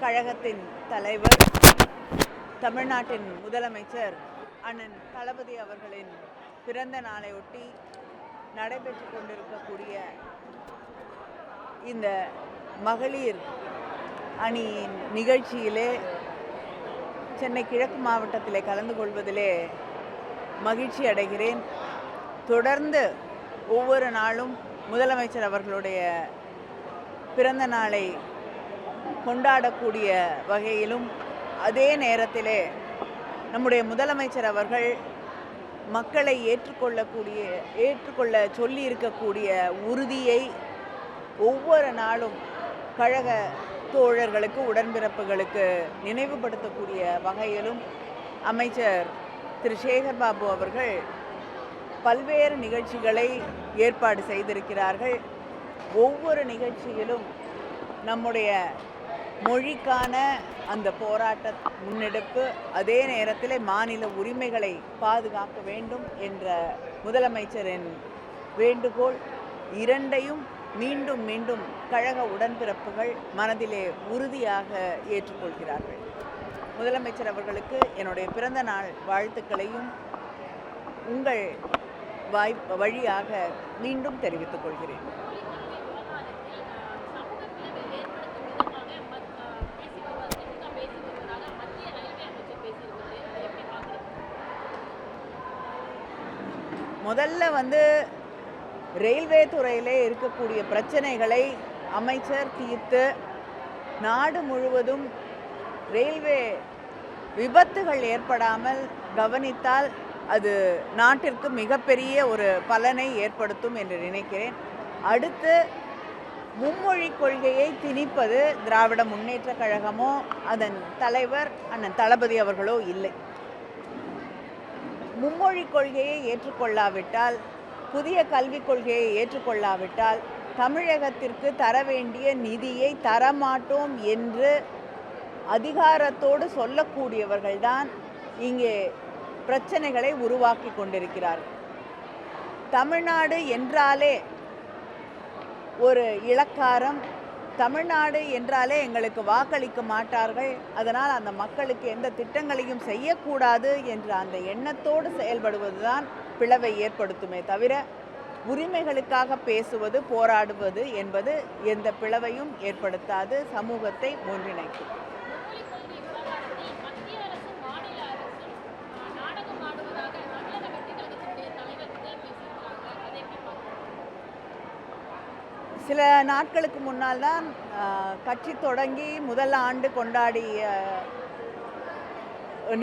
கழகத்தின் தலைவர், தமிழ்நாட்டின் முதலமைச்சர் அண்ணன் தளபதி அவர்களின் பிறந்த நாளையொட்டி நடைபெற்று கொண்டிருக்கக்கூடிய இந்த மகளிர் அணியின் நிகழ்ச்சியிலே சென்னை கிழக்கு மாவட்டத்திலே கலந்து கொள்வதிலே மகிழ்ச்சி அடைகிறேன். தொடர்ந்து ஒவ்வொரு நாளும் முதலமைச்சர் அவர்களுடைய பிறந்த நாளை கொண்டாடக்கூடிய வகையிலும், அதே நேரத்திலே நம்முடைய முதலமைச்சர் அவர்கள் மக்களை ஏற்றுக்கொள்ள சொல்லி இருக்கக்கூடிய உறுதியை ஒவ்வொரு நாளும் கழக தோழர்களுக்கு, உடன்பிறப்புகளுக்கு நினைவுபடுத்தக்கூடிய வகையிலும் அமைச்சர் திரு சேகர் பாபு அவர்கள் பல்வேறு நிகழ்ச்சிகளை ஏற்பாடு செய்திருக்கிறார்கள். ஒவ்வொரு நிகழ்ச்சியிலும் நம்முடைய மொழிக்கான அந்த போராட்ட முன்னெடுப்பு, அதே நேரத்தில் மாநில உரிமைகளை பாதுகாக்க வேண்டும் என்ற முதலமைச்சரின் வேண்டுகோள், இரண்டையும் மீண்டும் மீண்டும் கழக உடன்பிறப்புகள் மனதிலே உறுதியாக ஏற்றுக்கொள்கிறார்கள். முதலமைச்சர் அவர்களுக்கு என்னுடைய பிறந்த நாள் வாழ்த்துக்களையும் உங்கள் வழியாக மீண்டும் தெரிவித்துக் கொள்கிறேன். முதல்ல ரயில்வே துறையிலே இருக்கக்கூடிய பிரச்சனைகளை அமைச்சர் தீர்த்து நாடு முழுவதும் ரயில்வே விபத்துகள் ஏற்படாமல் கவனித்தால் அது நாட்டிற்கு மிகப்பெரிய ஒரு பலனை ஏற்படுத்தும் என்று நினைக்கிறேன். அடுத்து மும்மொழி கொள்கையை திணிப்பது திராவிட முன்னேற்ற கழகமோ அதன் தலைவர் அண்ணன் தளபதி அவர்களோ இல்லை. மும்மொழி கொள்கையை ஏற்றுக்கொள்ளாவிட்டால், புதிய கல்விக் கொள்கையை ஏற்றுக்கொள்ளாவிட்டால் தமிழகத்திற்கு தர வேண்டிய நிதியை தரமாட்டோம் என்று அதிகாரத்தோடு சொல்லக்கூடியவர்கள்தான் இங்கே பிரச்சனைகளை உருவாக்கி கொண்டிருக்கிறார்கள். தமிழ்நாடு என்றாலே ஒரு இளக்காரம், தமிழ்நாடு என்றாலே எங்களுக்கு வாக்களிக்க மாட்டார்கள், அதனால் அந்த மக்களுக்கு எந்த திட்டங்களையும் செய்யக்கூடாது என்ற அந்த எண்ணத்தோடு செயல்படுவதுதான் பிளவை ஏற்படுத்துமே தவிர, உரிமைகளுக்காக பேசுவது, போராடுவது என்பது எந்த பிளவையும் ஏற்படுத்தாது, சமூகத்தை ஒன்றிணைக்கும். சில நாட்களுக்கு முன்னால் தான் கட்சி தொடங்கி முதல் ஆண்டு கொண்டாடிய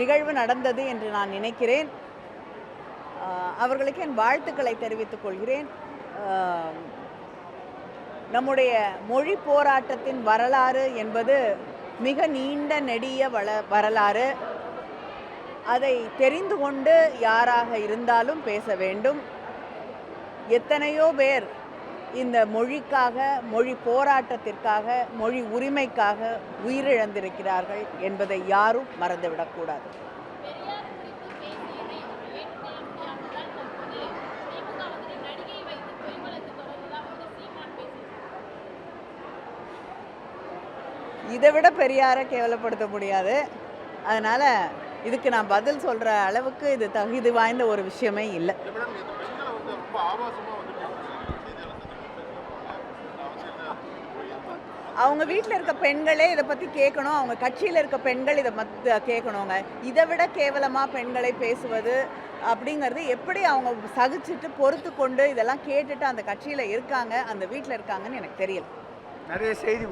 நிகழ்வு நடந்தது என்று நான் நினைக்கிறேன். அவர்களுக்கு என் வாழ்த்துக்களை தெரிவித்துக் கொள்கிறேன். நம்முடைய மொழி போராட்டத்தின் வரலாறு என்பது மிக நீண்ட நெடிய வரலாறு. அதை தெரிந்து கொண்டு யாராக இருந்தாலும் பேச வேண்டும். எத்தனையோ பேர் இந்த மொழிக்காக, மொழி போராட்டத்திற்காக, மொழி உரிமைக்காக உயிரிழந்திருக்கிறார்கள் என்பதை யாரும் மறந்துவிடக்கூடாது. இதைவிட பெரியாரை கேவலப்படுத்த முடியாது. அதனால் இதுக்கு நான் பதில் சொல்கிற அளவுக்கு இது தகுதி வாய்ந்த ஒரு விஷயமே இல்லை. அவங்க வீட்டில் இருக்க பெண்களே இதை பற்றி கேட்கணும், அவங்க கட்சியில் இருக்க பெண்கள் இதை கேட்கணுங்க. இதை விட கேவலமாக பெண்களை பேசுவது அப்படிங்கிறது எப்படி அவங்க சகிச்சுட்டு பொறுத்து கொண்டு இதெல்லாம் கேட்டுட்டு அந்த கட்சியில் இருக்காங்க, அந்த வீட்டில் இருக்காங்கன்னு எனக்கு தெரியல. நிறைய செய்தி